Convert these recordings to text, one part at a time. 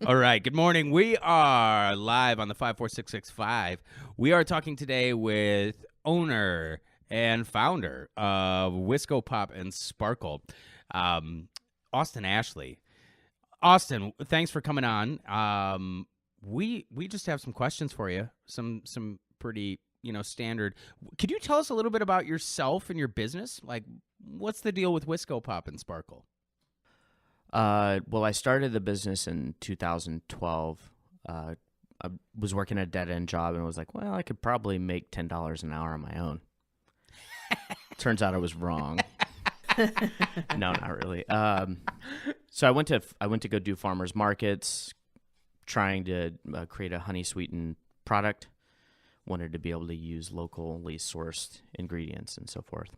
All right. Good morning. We are live on the 54665. We are talking today with owner and founder of Wisco Pop and Sparkle, Austin Ashley. Austin, thanks for coming on. We just have some questions for you. Some pretty standard. Could you tell us a little bit about yourself and your business? Like, what's the deal with Wisco Pop and Sparkle? Well, I started the business in 2012. I was working a dead-end job and was like, well, I could probably make $10 an hour on my own. Turns out I was wrong. No, not really. So I went to go do farmers markets, trying to create a honey sweetened product. Wanted to be able to use locally sourced ingredients and so forth.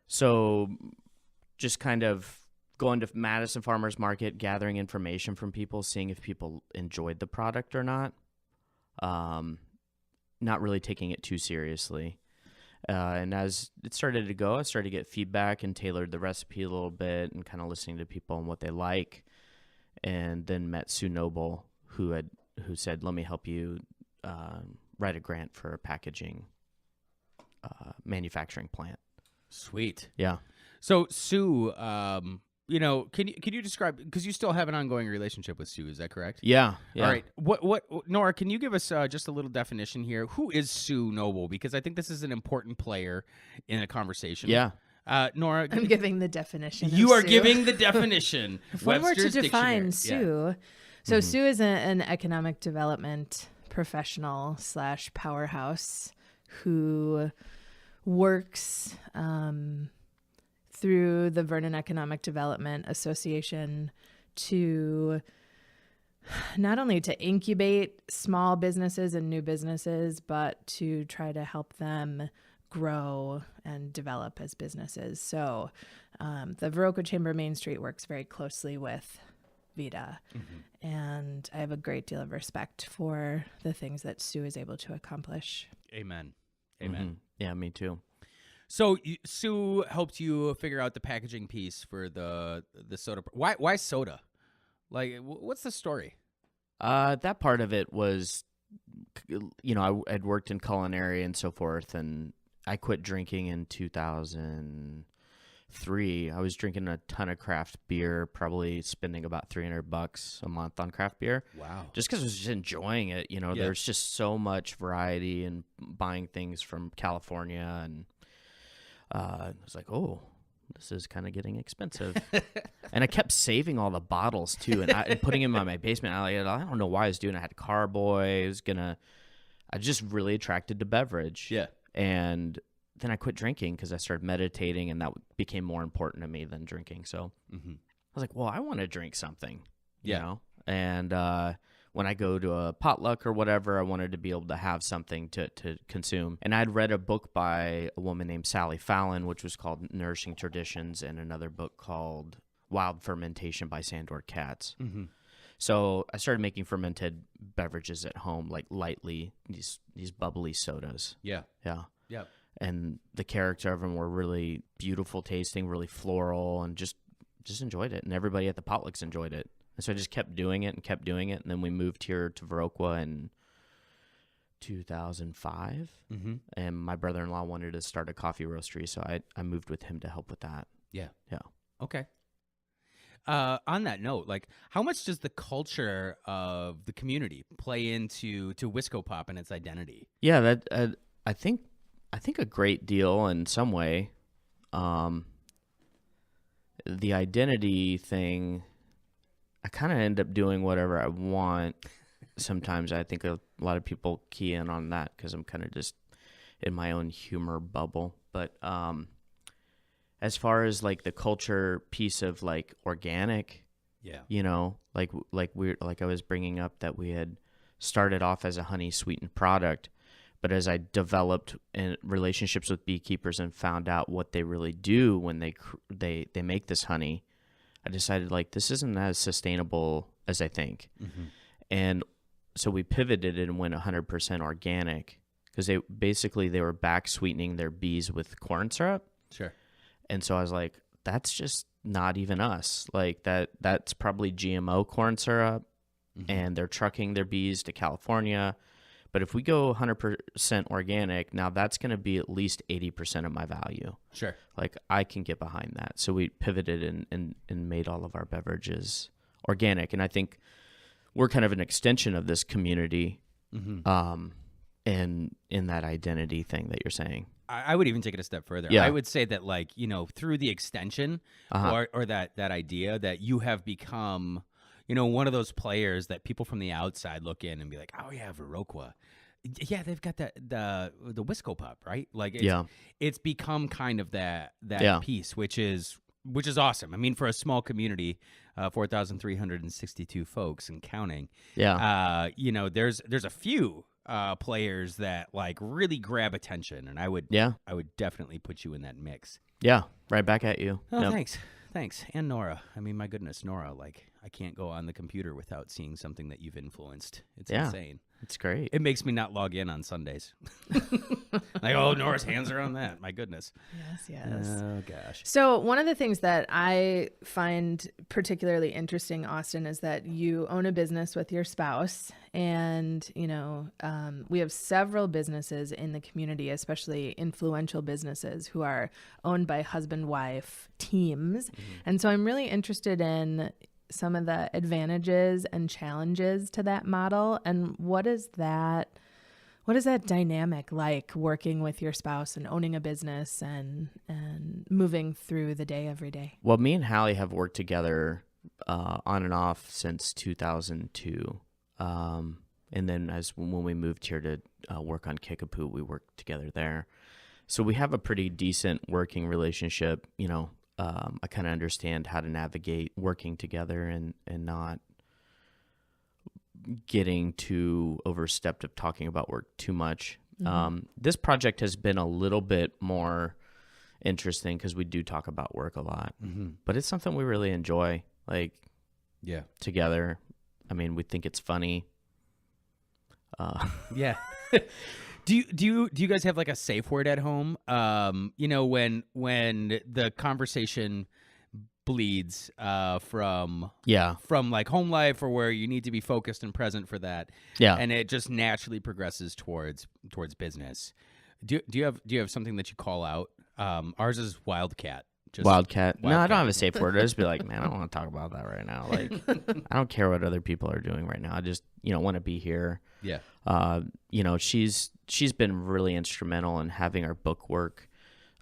So just kind of going to Madison Farmers Market, gathering information from people, seeing if people enjoyed the product or not. Not really taking it too seriously. And as it started to go, I started to get feedback and tailored the recipe a little bit and kind of listening to people and what they like. And then met Sue Noble, who said, let me help you write a grant for a packaging manufacturing plant. Sweet. Yeah. So Sue, can you describe, because you still have an ongoing relationship with Sue, is that correct? Yeah. All right. What Nora, can you give us just a little definition here? Who is Sue Noble? Because I think this is an important player in a conversation. Yeah. Nora, I'm giving the definition. You are Sue. giving the definition. If one were to Webster's define Dictionary. Sue, so Sue is an economic development professional / powerhouse who works through the Vernon Economic Development Association to not only to incubate small businesses and new businesses, but to try to help them grow and develop as businesses. So the Viroqua Chamber Main Street works very closely with Vita. And I have a great deal of respect for the things that Sue is able to accomplish. Amen. Amen. Yeah, me too. So Sue helped you figure out the packaging piece for the soda. Why soda? Like, what's the story? That part of it was, I'd worked in culinary and so forth, and I quit drinking in 2003. I was drinking a ton of craft beer, probably spending about $300 a month on craft beer. Wow. Just because I was just enjoying it. There's just so much variety and buying things from California. And I was like, oh, this is kind of getting expensive. And I kept saving all the bottles, too, and putting them in my basement. I don't know why I was doing it. I had Carboy. I just really attracted to beverage. Yeah. And then I quit drinking because I started meditating, and that became more important to me than drinking. So I was like, well, I want to drink something, you know? And when I go to a potluck or whatever, I wanted to be able to have something to consume. And I'd read a book by a woman named Sally Fallon, which was called Nourishing Traditions, and another book called Wild Fermentation by Sandor Katz. So I started making fermented beverages at home, like lightly, these bubbly sodas. Yeah. Yeah. Yep. And the character of them were really beautiful tasting, really floral, and just enjoyed it. And everybody at the potlucks enjoyed it. And so I just kept doing it. And then we moved here to Viroqua in 2005. And my brother-in-law wanted to start a coffee roastery, so I moved with him to help with that. Yeah. Yeah. Okay. On that note, like, how much does the culture of the community play into Wisco Pop and its identity? Yeah, that I think a great deal in some way. The identity thing, I kind of end up doing whatever I want. Sometimes I think a lot of people key in on that because I'm kind of just in my own humor bubble. But as far as like the culture piece of like organic, like I was bringing up that we had started off as a honey sweetened product, but as I developed in relationships with beekeepers and found out what they really do when they make this honey, I decided like this isn't as sustainable as I think. And so we pivoted and went 100% organic because they were back sweetening their bees with corn syrup. Sure. And so I was like, that's just not even us. Like that's probably GMO corn syrup, and they're trucking their bees to California. But if we go 100% organic, now that's going to be at least 80% of my value. Sure. Like I can get behind that. So we pivoted and made all of our beverages organic. And I think we're kind of an extension of this community, and in that identity thing that you're saying. I would even take it a step further. Yeah. I would say that, like, you know, through the extension or that idea that you have become, you know, one of those players that people from the outside look in and be like, oh yeah, Viroqua. Yeah, they've got the Wisco Pop, right? Like, it's become kind of that piece, which is awesome. I mean, for a small community, 4,362 folks and counting. Yeah. You know, there's a few players that like really grab attention, and I would definitely put you in that mix. Yeah, right back at you. Oh, thanks. And Nora. I mean, my goodness, Nora, like I can't go on the computer without seeing something that you've influenced. It's insane. It's great. It makes me not log in on Sundays. Like, oh, Nora's hands are on that. My goodness. Yes. Oh, gosh. So one of the things that I find particularly interesting, Austin, is that you own a business with your spouse. And, you know, we have several businesses in the community, especially influential businesses who are owned by husband-wife teams. And so I'm really interested in some of the advantages and challenges to that model, and what is that dynamic like, working with your spouse and owning a business and moving through the day every day? Well, me and Hallie have worked together on and off since 2002, and then when we moved here to work on Kickapoo, we worked together there. So we have a pretty decent working relationship, you know. I kind of understand how to navigate working together and not getting too overstepped of talking about work too much. This project has been a little bit more interesting because we do talk about work a lot, but it's something we really enjoy, like, together. I mean, we think it's funny. Yeah. Do you guys have like a safe word at home? You know, when the conversation bleeds from like home life, or where you need to be focused and present for that, and it just naturally progresses towards business. Do you have something that you call out? Ours is Wildcat. Wildcat. No, I don't have a safe word. I just be like, man, I don't want to talk about that right now. Like, I don't care what other people are doing right now. I just, you know, want to be here. Yeah. You know, she's been really instrumental in having our book work.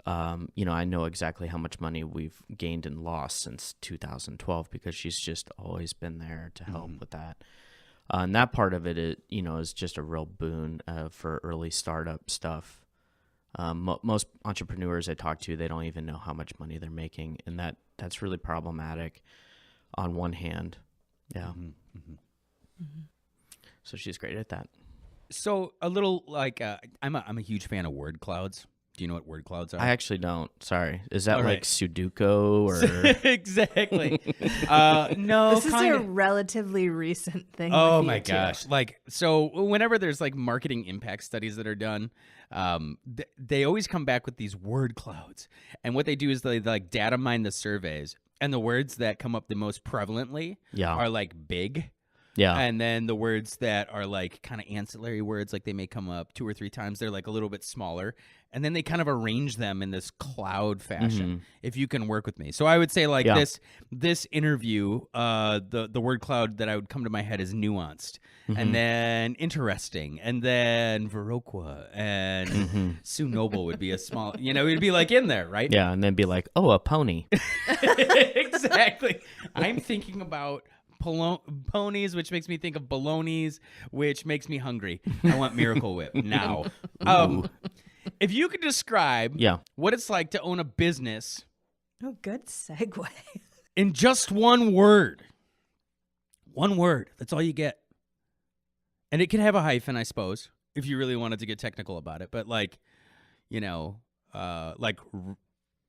You know, I know exactly how much money we've gained and lost since 2012 because she's just always been there to help with that. And that part of it, you know, is just a real boon for early startup stuff. Most entrepreneurs I talk to, they don't even know how much money they're making, and that's really problematic on one hand. Yeah. So she's great at that. So a little like I'm a huge fan of word clouds. Do you know what word clouds are? I actually don't. Sorry. Is that like Sudoku or? Exactly. No, this is a relatively recent thing. Oh my gosh. Like, so whenever there's like marketing impact studies that are done, they always come back with these word clouds. And what they do is they like data mine the surveys, and the words that come up the most prevalently are like big. Yeah. And then the words that are like kind of ancillary words, like they may come up 2 or 3 times, they're like a little bit smaller. And then they kind of arrange them in this cloud fashion, if you can work with me. So I would say like this interview, the word cloud that I would come to my head is nuanced, and then interesting, and then Viroqua, and Sue Noble would be a small, you know, it'd be like in there, right? Yeah, and then be like, oh, a pony. Exactly. I'm thinking about ponies, which makes me think of balonies, which makes me hungry. I want Miracle Whip now. If you could describe what it's like to own a business. Oh, good segue. In just one word. One word. That's all you get. And it can have a hyphen, I suppose, if you really wanted to get technical about it. But like, you know, like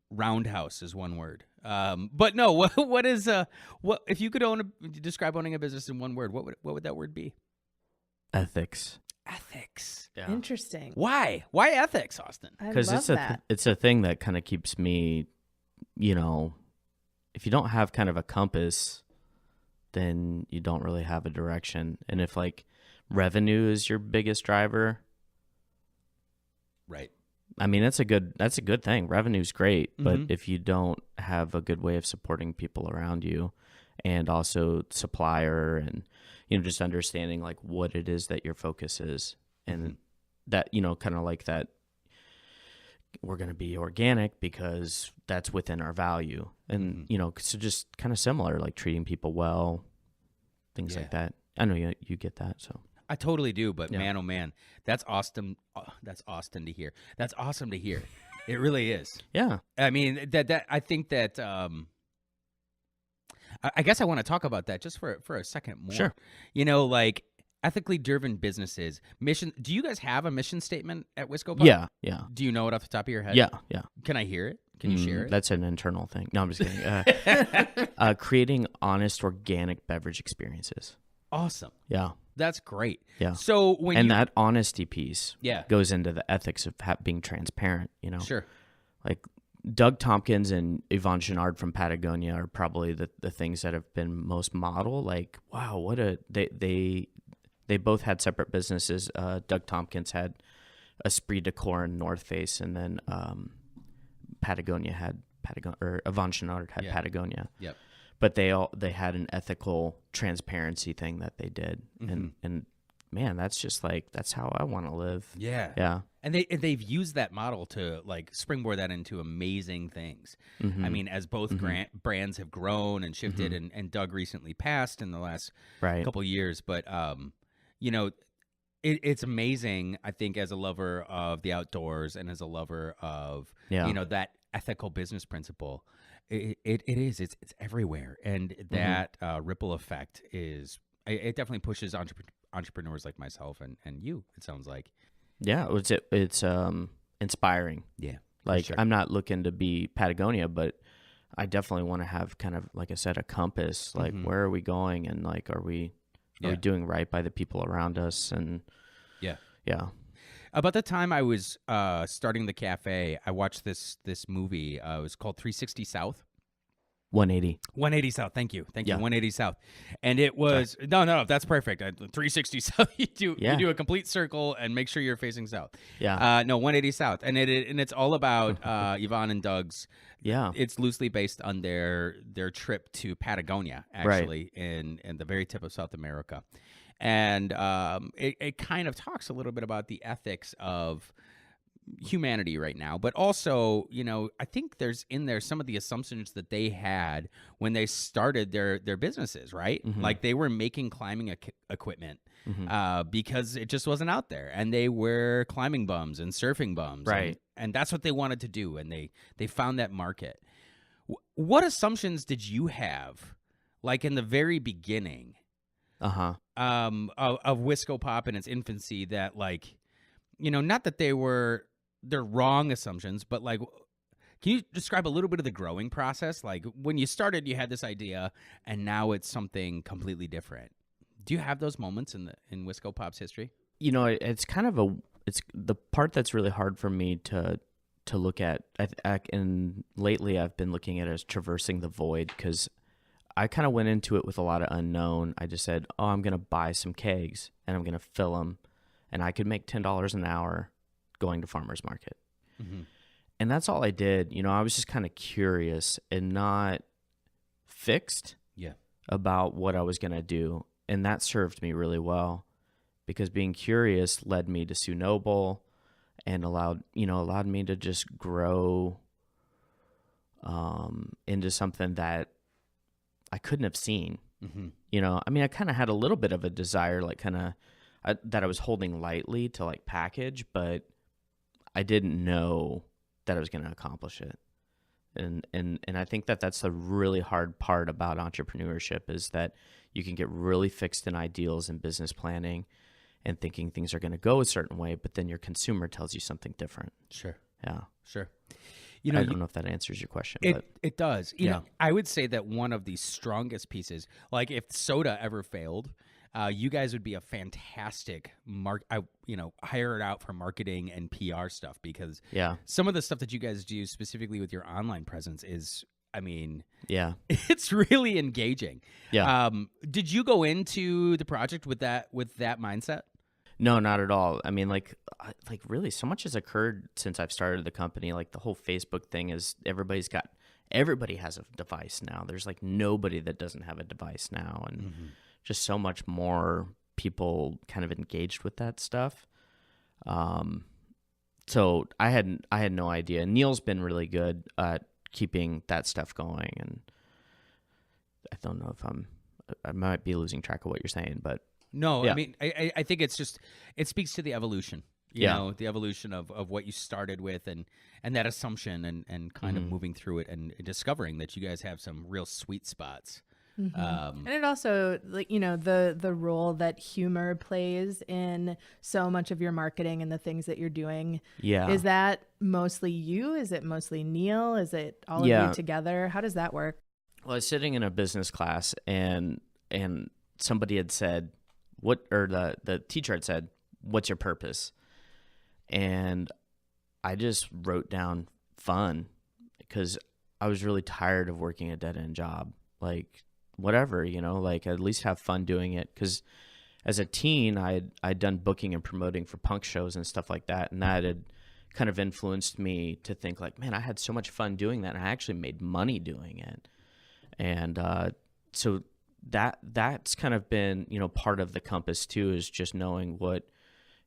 roundhouse is one word. But no, what is what if you could describe owning a business in one word? What would that word be? Ethics. Ethics. Yeah. Interesting. Why ethics, Austin? Because it's a thing that kind of keeps me, you know, if you don't have kind of a compass, then you don't really have a direction. And if like revenue is your biggest driver, Right. I mean, that's a good thing. Revenue's great, but Mhm. if you don't have a good way of supporting people around you, and also supplier, and just understanding like what it is that your focus is, and that kind of like that, we're going to be organic because that's within our value, and so just kind of similar, like treating people well, things like that. I know you get that, so. I totally do, but Yeah. man, oh man, that's awesome. That's awesome to hear. That's awesome to hear. It really is. Yeah. I mean, that I think that I guess I want to talk about that just for a second more. Sure. Like ethically driven businesses. Mission. Do you guys have a mission statement at Wisco Pop? Yeah. Do you know it off the top of your head? Yeah. Can I hear it? Can you share it? That's an internal thing. No, I'm just kidding. Creating honest, organic beverage experiences. Awesome. Yeah. That's great. Yeah. So that honesty piece Yeah. goes into the ethics of being transparent, Sure. Like Doug Tompkins and Yvon Chouinard from Patagonia are probably the things that have been most model. Like, wow, they both had separate businesses. Doug Tompkins had Esprit de Corps and North Face, and then Patagonia had Patagonia, or Yvon Chouinard had Patagonia. Yep. But they had an ethical transparency thing that they did, and man, that's just like, that's how I want to live. Yeah. Yeah. And they've used that model to like springboard that into amazing things. I mean, as both brands have grown and shifted, and Doug recently passed in the last couple years, but it's amazing. I think as a lover of the outdoors and as a lover of that ethical business principle, it is it's everywhere, and that ripple effect is it definitely pushes entrepreneurs like myself and you. It sounds like. Yeah, it's inspiring. Yeah, like sure. I'm not looking to be Patagonia, but I definitely want to have kind of, like I said, a compass. Like, where are we going, and like, are we doing right by the people around us? And yeah. About the time I was starting the cafe, I watched this movie. It was called 360 South. 180 South. Thank you. 180 South. And it was no, that's perfect. 360 South. You do a complete circle and make sure you're facing south. Yeah. No, 180 South. And it's all about Yvon and Doug's. Yeah. It's loosely based on their trip to Patagonia, actually, in the very tip of South America. And it kind of talks a little bit about the ethics of humanity right now, but also, I think there's in there some of the assumptions that they had when they started their businesses, right? Like they were making climbing equipment because it just wasn't out there, and they were climbing bums and surfing bums, right? And that's what they wanted to do, and they found that market. What assumptions did you have, like in the very beginning, of Wisco Pop in its infancy, that like, not that they're wrong assumptions, but like, can you describe a little bit of the growing process? Like when you started, you had this idea, and now it's something completely different. Do you have those moments in Wisco Pop's history? It's kind of it's the part that's really hard for me to look at. And lately I've been looking at it as traversing the void, because I kind of went into it with a lot of unknown. I just said, I'm going to buy some kegs and I'm going to fill them, and I could make $10 an hour going to farmer's market. And that's all I did. I was just kind of curious and not fixed about what I was going to do. And that served me really well, because being curious led me to Sue Noble and allowed me to just grow into something that I couldn't have seen. I mean, I kind of had a little bit of a desire, like that I was holding lightly to like package, but I didn't know that I was going to accomplish it. And I think that's the really hard part about entrepreneurship, is that you can get really fixed in ideals and business planning and thinking things are going to go a certain way, but then your consumer tells you something different. Sure. Yeah. Sure. I don't know if that answers your question. It does. You know, I would say that one of the strongest pieces, like if soda ever failed, you guys would be a fantastic hire it out for marketing and PR stuff, because some of the stuff that you guys do specifically with your online presence is I mean, Yeah. it's really engaging. Yeah. Did you go into the project with that mindset? No, not at all. I mean, like really, so much has occurred since I've started the company. Like the whole Facebook thing is everybody has a device now. There's like nobody that doesn't have a device now, and just so much more people kind of engaged with that stuff. So I had no idea. Neil's been really good at keeping that stuff going, and I don't know if I might be losing track of what you're saying, but. No, Yeah. I mean, I think it's just, it speaks to the evolution, you know, the evolution of what you started with and that assumption and kind of moving through it and discovering that you guys have some real sweet spots. And it also, like, you know, the role that humor plays in so much of your marketing and the things that you're doing. Yeah. Is that mostly you? Is it mostly Neil? Is it all of you together? How does that work? Well, I was sitting in a business class and somebody had said, the teacher had said, "What's your purpose?" And I just wrote down fun, because I was really tired of working a dead-end job. Like, whatever, you know, like at least have fun doing it. Because as a teen, I'd done booking and promoting for punk shows and stuff like that, and that had kind of influenced me to think like, man, I had so much fun doing that, and I actually made money doing it. And so that's kind of been, you know, part of the compass too, is just knowing what,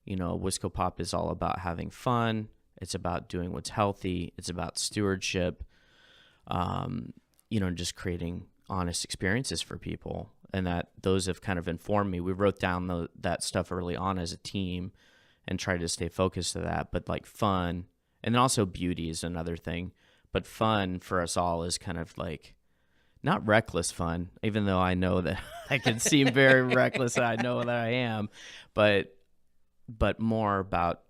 you know, Wisco Pop is all about: having fun. It's about doing what's healthy. It's about stewardship, you know, just creating honest experiences for people. And that those have kind of informed me. We wrote down that stuff early on as a team and tried to stay focused to that. But like fun, and then also beauty is another thing. But fun for us all is kind of like, not reckless fun, even though I know that I can seem very reckless. I know that I am, but more about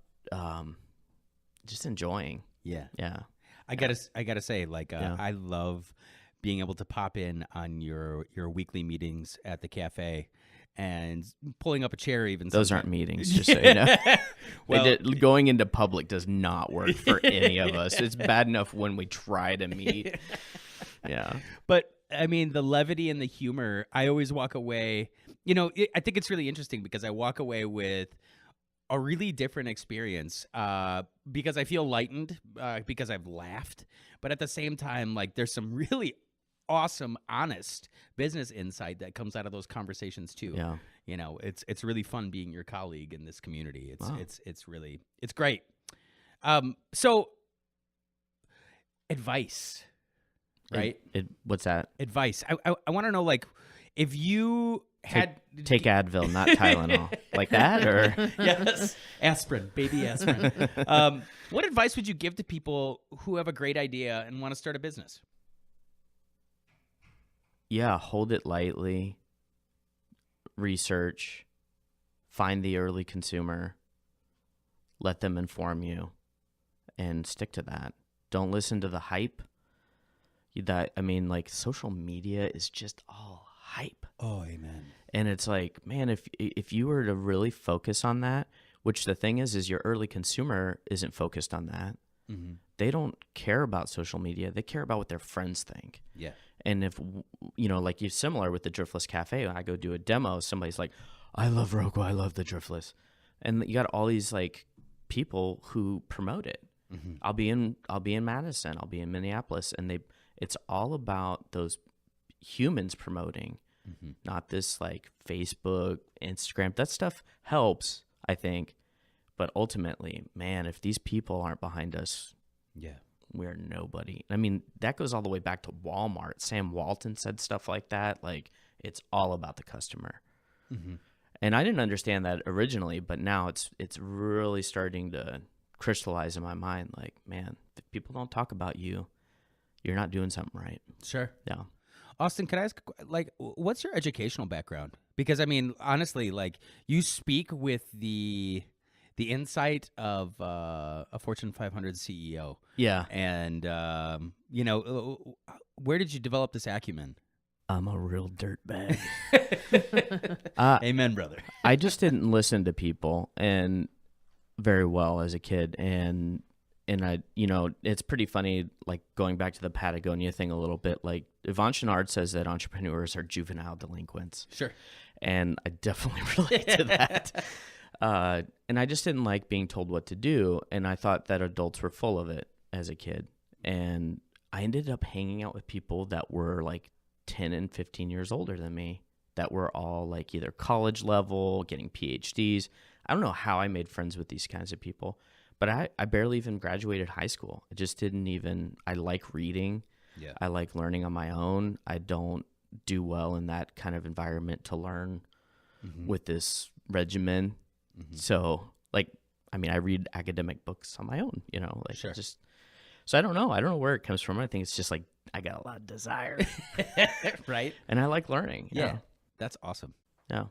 just enjoying. Yeah. Yeah. I gotta say, like, I love being able to pop in on your weekly meetings at the cafe and pulling up a chair. Even those aren't meetings, just so you know. Well, going into public does not work for any of us. It's bad enough when we try to meet. Yeah. But I mean, the levity and the humor, I always walk away, you know, I think it's really interesting because I walk away with a really different experience because I feel lightened, because I've laughed. But at the same time, like, there's some really awesome, honest business insight that comes out of those conversations too. Yeah. You know, it's really fun being your colleague in this community. Wow. It's great. So advice. Right? What's that? Advice. I want to know, like, if you had... Take Advil, not Tylenol. Like that? Or Yes. Aspirin. Baby aspirin. What advice would you give to people who have a great idea and want to start a business? Yeah, hold it lightly. Research. Find the early consumer. Let them inform you. And stick to that. Don't listen to the hype. Like, social media is just all hype. Oh, amen. And it's like, man, if you were to really focus on that, which the thing is your early consumer isn't focused on that. Mm-hmm. They don't care about social media. They care about what their friends think. Yeah. And if, you know, like, you're similar with the Driftless Cafe, when I go do a demo, somebody's like, I love Rogo, I love the Driftless. And you got all these, like, people who promote it. Mm-hmm. I'll be in Madison, I'll be in Minneapolis, and it's all about those humans promoting, not this like Facebook, Instagram. That stuff helps, I think. But ultimately, man, if these people aren't behind us, we're nobody. I mean, that goes all the way back to Walmart. Sam Walton said stuff like that. Like, it's all about the customer. Mm-hmm. And I didn't understand that originally, but now it's really starting to crystallize in my mind. Like, man, if people don't talk about you, you're not doing something right. Sure. Yeah. Austin, can I ask, like, what's your educational background? Because, I mean, honestly, like, you speak with the insight of a Fortune 500 CEO. Yeah. And, you know, where did you develop this acumen? I'm a real dirtbag. Amen, brother. I just didn't listen to people and very well as a kid. And I, it's pretty funny, like going back to the Patagonia thing a little bit, like Yvon Chouinard says that entrepreneurs are juvenile delinquents. Sure. And I definitely relate to that. And I just didn't like being told what to do. And I thought that adults were full of it as a kid. And I ended up hanging out with people that were like 10 and 15 years older than me, that were all like either college level, getting PhDs. I don't know how I made friends with these kinds of people, but I barely even graduated high school. I just didn't even, I like reading. Yeah. I like learning on my own. I don't do well in that kind of environment to learn with this regimen. So like, I mean, I read academic books on my own, like Sure. just, so I don't know where it comes from. I think it's just like, I got a lot of desire. Right. And I like learning. Yeah. That's awesome. Yeah.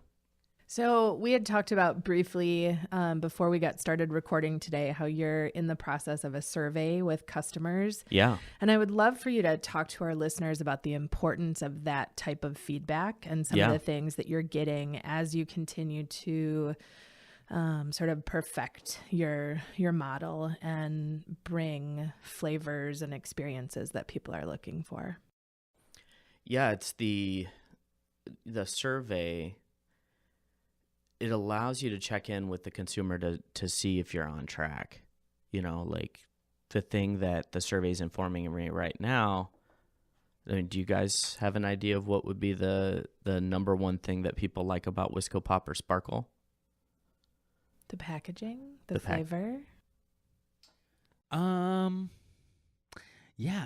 So we had talked about briefly before we got started recording today how you're in the process of a survey with customers. Yeah. And I would love for you to talk to our listeners about the importance of that type of feedback and some of the things that you're getting as you continue to sort of perfect your model and bring flavors and experiences that people are looking for. Yeah, it's the survey. It allows you to check in with the consumer to see if you're on track. Like the thing that the survey is informing me right now. I mean, do you guys have an idea of what would be the number one thing that people like about Wisco Pop or Sparkle? The packaging, the flavor. Yeah,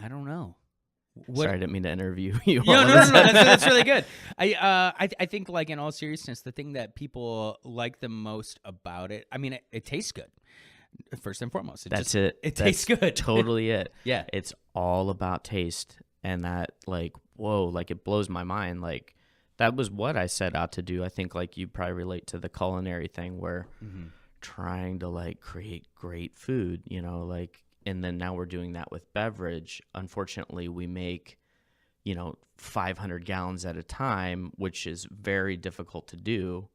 I don't know. Sorry, I didn't mean to interview you. No, that's really good. I think, like, in all seriousness, the thing that people like the most about it, I mean, it tastes good. First and foremost, it tastes good. Totally it. Yeah, it's all about taste, and that, like, whoa, like it blows my mind. Like that was what I set out to do. I think, like, you probably relate to the culinary thing where trying to like create great food, like. And then now we're doing that with beverage. Unfortunately, we make, 500 gallons at a time, which is very difficult to do.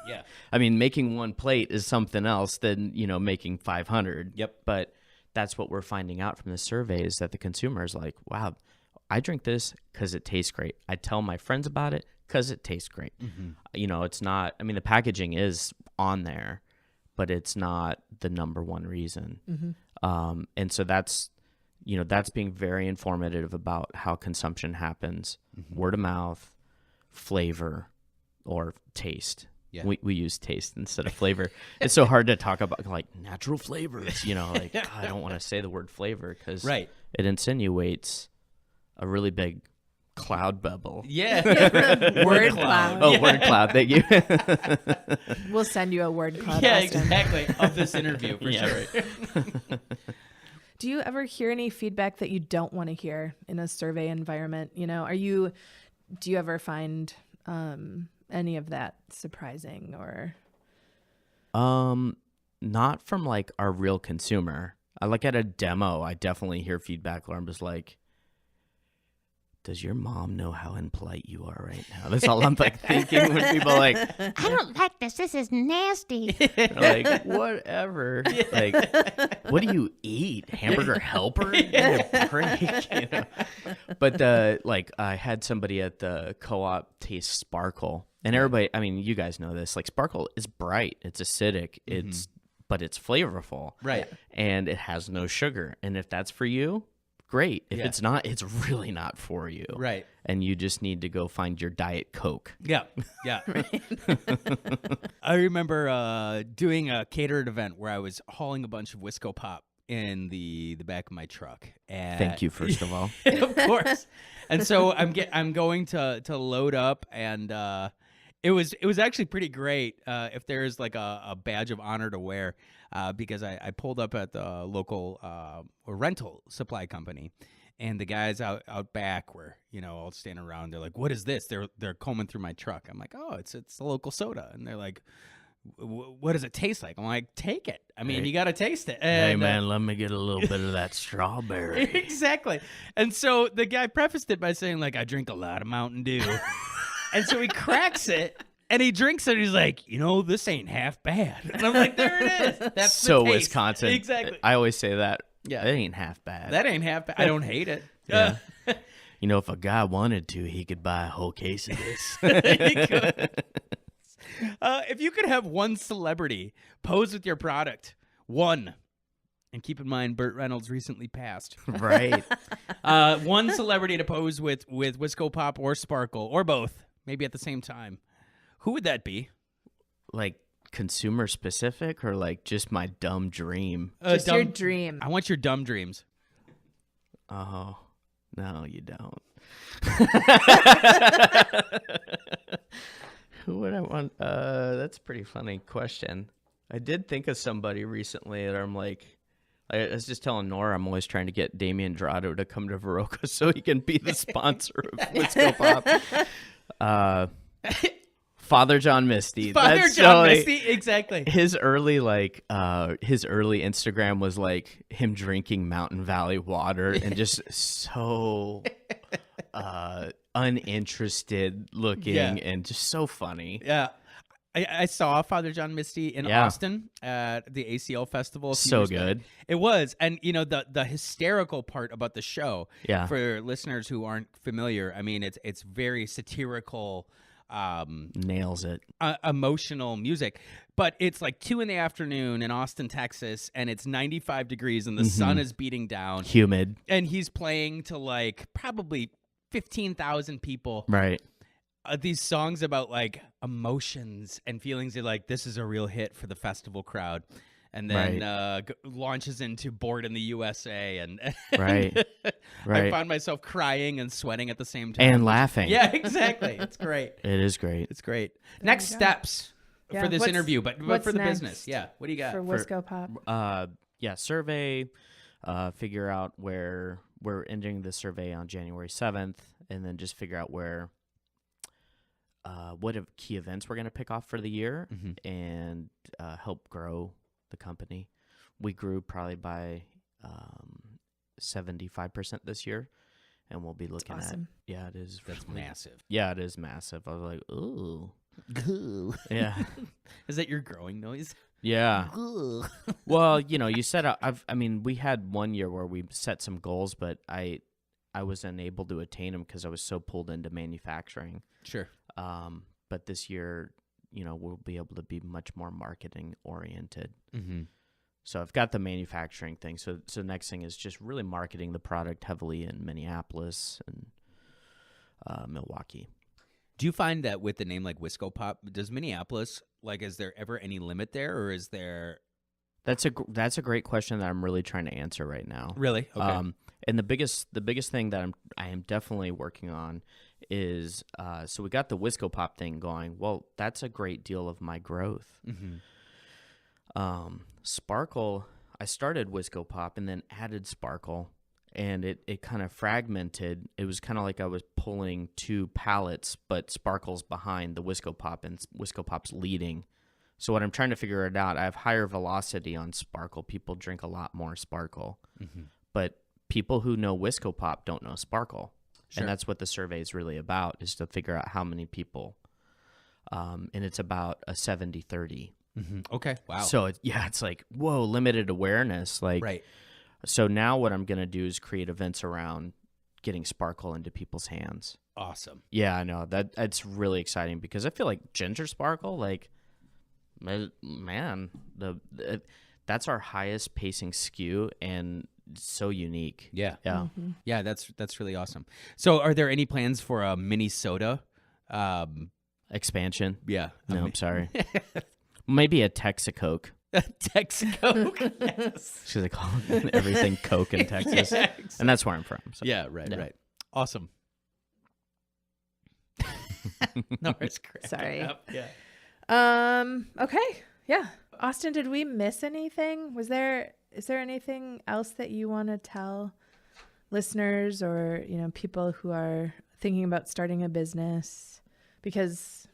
Yeah. I mean, making one plate is something else than, making 500. Yep. But that's what we're finding out from the survey is that the consumer is like, wow, I drink this because it tastes great. I tell my friends about it because it tastes great. It's not, I mean, the packaging is on there, but it's not the number one reason. And so that's being very informative about how consumption happens, word of mouth, flavor, or taste. Yeah. We use taste instead of flavor. It's so hard to talk about like natural flavors, like I don't want to say the word flavor because it insinuates a really big cloud bubble. Yeah. Word cloud. Oh, word cloud. Thank you. We'll send you a word cloud. Yeah, Austin. Exactly. Of this interview, for sure. Do you ever hear any feedback that you don't want to hear in a survey environment? Do you ever find any of that surprising or? Not from like our real consumer. I like at a demo, I definitely hear feedback where I'm just like, does your mom know how impolite you are right now? That's all I'm like thinking when people are like, I don't like this. This is nasty. Like, whatever. Like, what do you eat? Hamburger helper? Give me a break, But I had somebody at the co-op taste Sparkle, and everybody, I mean, you guys know this. Like, Sparkle is bright. It's acidic. But it's flavorful. Right. And it has no sugar. And if that's for you, great. If it's not, it's really not for you. Right. And you just need to go find your Diet Coke. Yeah. Yeah. I remember doing a catered event where I was hauling a bunch of Wisco Pop in the back of my truck. And Thank you, first of all. Of course. And so I'm going to load up, and it was actually pretty great. If there's like a badge of honor to wear, because I pulled up at the local rental supply company, and the guys out back were all standing around. They're like, "What is this?" They're combing through my truck. I'm like, "Oh, it's a local soda," and they're like, "What does it taste like?" I'm like, "Take it. I mean, you got to taste it." And, hey man, let me get a little bit of that strawberry. Exactly. And so the guy prefaced it by saying, like, I drink a lot of Mountain Dew. And so he cracks it, And he drinks it. And he's like, this ain't half bad. And I'm like, there it is. That's so the taste. Wisconsin. Exactly. I always say that. Yeah. It ain't half bad. That ain't half bad. I don't hate it. Yeah. If a guy wanted to, he could buy a whole case of this. He could. If you could have one celebrity pose with your product, one, and keep in mind Burt Reynolds recently passed. Right. One celebrity to pose with Wisco Pop or Sparkle or both, maybe at the same time. Who would that be? Like consumer specific or like just my dumb dream? Just your dream. I want your dumb dreams. Oh, no, you don't. Who would I want? That's a pretty funny question. I did think of somebody recently that I'm like, I was just telling Nora I'm always trying to get Damian Dorado to come to Viroka so he can be the sponsor of Wisco Pop. Father John Misty. Father John Misty, exactly. His early Instagram was like him drinking Mountain Valley water and just so uninterested looking and just so funny. Yeah. I saw Father John Misty in Austin at the ACL Festival. So good. Back. It was. And, the hysterical part about the show, for listeners who aren't familiar, I mean, it's very satirical. Nails it. Emotional music. But it's like 2 PM in Austin, Texas, and it's 95 degrees and the sun is beating down. Humid. And he's playing to like probably 15,000 people. Right. These songs about like emotions and feelings. Are like, this is a real hit for the festival crowd. And then launches into Born in the USA. And right. I found myself crying and sweating at the same time. And laughing. Yeah, exactly. It's great. It is great. It's great. Next steps for this interview, but for the next business. Yeah. What do you got? For Wisco Pop? Survey, figure out where we're ending the survey on January 7th, and then just figure out what key events we're going to pick off for the year and help grow the company. We grew probably by 75% this year, and we'll be looking at it is That's massive. Yeah, it is massive. I was like, ooh. Yeah. Is that your growing noise? Yeah. Well, you set we had one year where we set some goals, but I was unable to attain them because I was so pulled into manufacturing. Sure. But this year, we'll be able to be much more marketing oriented. Mm-hmm. So I've got the manufacturing thing. So next thing is just really marketing the product heavily in Minneapolis and Milwaukee. Do you find that with the name like Wisco Pop, does Minneapolis, is there ever any limit there, or is there? That's a great question that I'm really trying to answer right now. Really? Okay. And the biggest thing that I am definitely working on is so we got the Wisco Pop thing going. Well, that's a great deal of my growth. Mm-hmm. Sparkle, I started Wisco Pop and then added Sparkle, and it kind of fragmented. It was kind of like I was pulling two pallets, but Sparkle's behind the Wisco Pop and Wisco Pop's leading. So what I'm trying to figure it out, I have higher velocity on Sparkle. People drink a lot more Sparkle. Mm-hmm. But people who know Wisco Pop don't know Sparkle. Sure. And that's what the survey is really about, is to figure out how many people. And it's about a 70-30. Mm-hmm. Okay, wow. So, it's like, whoa, limited awareness. Right. So now what I'm going to do is create events around getting Sparkle into people's hands. Awesome. Yeah, I know. That's really exciting because I feel like Ginger Sparkle, man, that's our highest pacing SKU and so unique. Yeah. Mm-hmm. Yeah, that's really awesome. So are there any plans for a mini soda expansion? Yeah. No, I'm sorry. Maybe a Texacoke. Texacoke. Yes. Because they call everything Coke in Texas. Yeah, exactly. And that's where I'm from. So. Yeah, right. Awesome. No, it's correct. Sorry. Yeah. Okay. Yeah. Austin, did we miss anything? Is there anything else that you want to tell listeners or, people who are thinking about starting a business? Because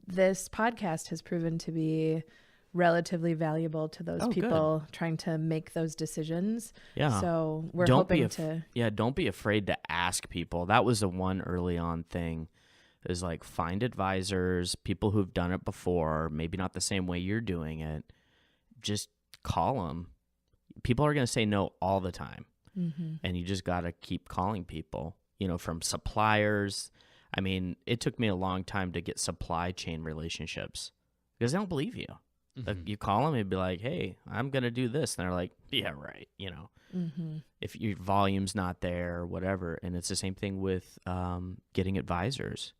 this podcast has proven to be relatively valuable to those people trying to make those decisions. Yeah. So we're hoping to. Yeah. Don't be afraid to ask people. That was the one early on thing is like find advisors, people who've done it before, maybe not the same way you're doing it. Just call them. People are going to say no all the time. Mm-hmm. And you just got to keep calling people, from suppliers. I mean, it took me a long time to get supply chain relationships because they don't believe you. Like, you call them and be like, hey, I'm going to do this. And they're like, yeah, right. Mm-hmm. If your volume's not there or whatever. And it's the same thing with getting advisors.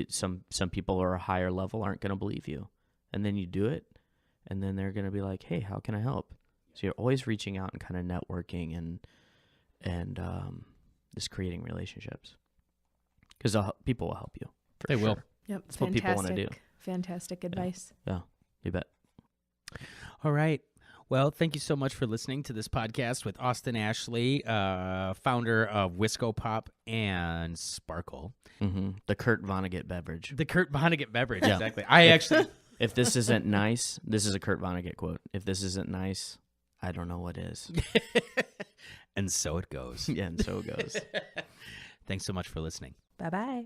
Some people are a higher level aren't going to believe you. And then you do it. And then they're going to be like, hey, how can I help? So you're always reaching out and kind of networking and just creating relationships. Because people will help you. They will. Sure. Yep. That's what people want to do. Fantastic advice. Yeah, you bet. All right. Well, thank you so much for listening to this podcast with Austin Ashley, founder of Wisco Pop and Sparkle. Mm-hmm. The Kurt Vonnegut beverage. The Kurt Vonnegut beverage, Yeah. exactly. I actually... If this isn't nice, this is a Kurt Vonnegut quote. If this isn't nice, I don't know what is. And so it goes. Yeah, and so it goes. Thanks so much for listening. Bye-bye.